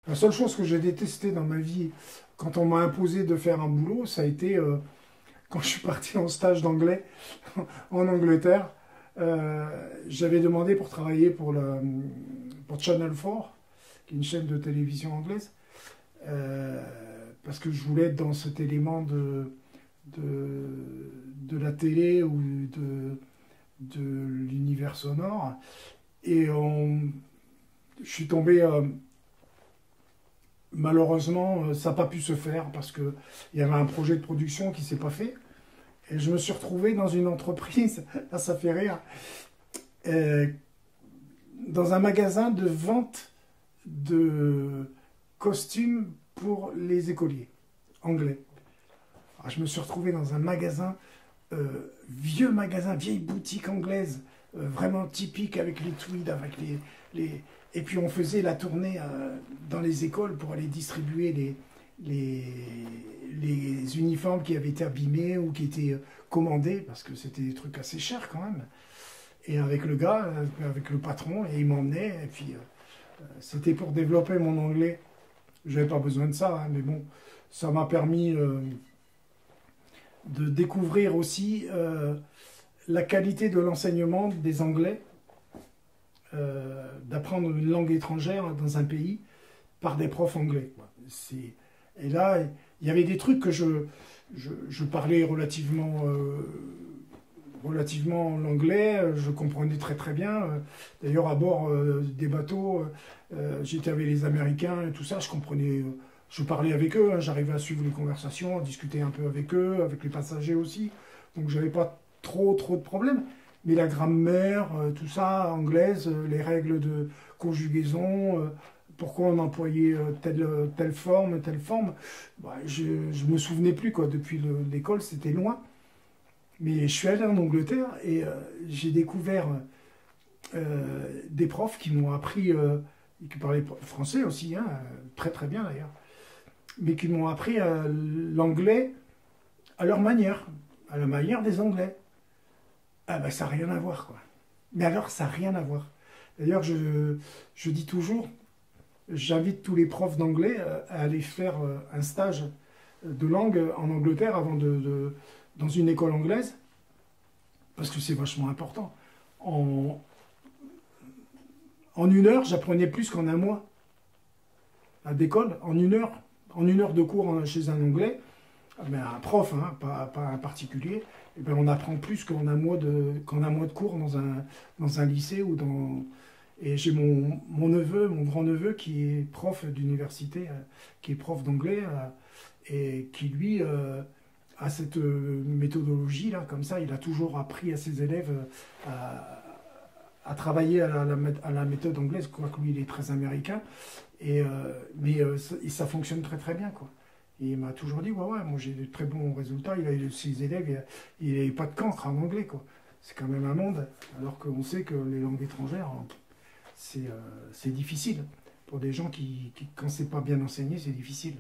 La seule chose que j'ai détestée dans ma vie, quand on m'a imposé de faire un boulot, ça a été quand je suis parti en stage d'anglais en Angleterre. J'avais demandé pour travailler pour Channel 4, qui est une chaîne de télévision anglaise, euh, parce que je voulais être dans cet élément de, de la télé ou de l'univers sonore. Et je suis tombé, malheureusement, ça n'a pas pu se faire parce qu'il y avait un projet de production qui ne s'est pas fait. Et je me suis retrouvé dans une entreprise, là ça fait rire, euh, dans un magasin de vente de costumes pour les écoliers anglais. Alors, je me suis retrouvé dans un magasin, vieux magasin, vieille boutique anglaise, vraiment typique avec les tweeds, avec et puis on faisait la tournée dans les écoles pour aller distribuer les, les uniformes qui avaient été abîmés ou qui étaient commandés, parce que c'était des trucs assez chers quand même. Et avec le gars, avec le patron, et il m'emmenait, et puis c'était pour développer mon anglais. Je n'avais pas besoin de ça, hein, mais bon, ça m'a permis de découvrir aussi la qualité de l'enseignement des Anglais, d'apprendre une langue étrangère dans un pays par des profs anglais. Et là, il y avait des trucs que je parlais relativement l'anglais, je comprenais très très bien. D'ailleurs, à bord des bateaux, j'étais avec les Américains et tout ça, je comprenais, je parlais avec eux, hein, j'arrivais à suivre les conversations, à discuter un peu avec eux, avec les passagers aussi. Donc, j'avais pas trop de problèmes. Mais la grammaire, tout ça, anglaise, les règles de conjugaison, pourquoi on employait telle forme, bah, je me souvenais plus, quoi. Depuis l'école, c'était loin. Mais je suis allé en Angleterre et j'ai découvert des profs qui m'ont appris, qui parlaient français aussi, hein, très très bien d'ailleurs, mais qui m'ont appris l'anglais à leur manière, à la manière des Anglais. Ah ben ça n'a rien à voir, quoi. Mais alors, ça n'a rien à voir. D'ailleurs, je dis toujours, j'invite tous les profs d'anglais à aller faire un stage de langue en Angleterre dans une école anglaise, parce que c'est vachement important. En, en 1 heure, j'apprenais plus qu'en un mois à d'école. En une heure de cours chez un anglais, mais un prof, hein, pas un particulier, eh ben, on apprend plus qu'en un mois de cours dans un lycée ou dans. Et j'ai mon neveu, mon grand-neveu, qui est prof d'université, qui est prof d'anglais, et qui, lui, a cette méthodologie-là, comme ça, il a toujours appris à ses élèves à travailler à la méthode anglaise, quoique lui, il est très américain, mais ça fonctionne très très bien, quoi. Et il m'a toujours dit, ouais, ouais, moi j'ai de très bons résultats, il a eu ses élèves, il n'avait pas de cancre en anglais, quoi. C'est quand même un monde, alors qu'on sait que les langues étrangères, c'est difficile. Pour des gens quand c'est pas bien enseigné, c'est difficile.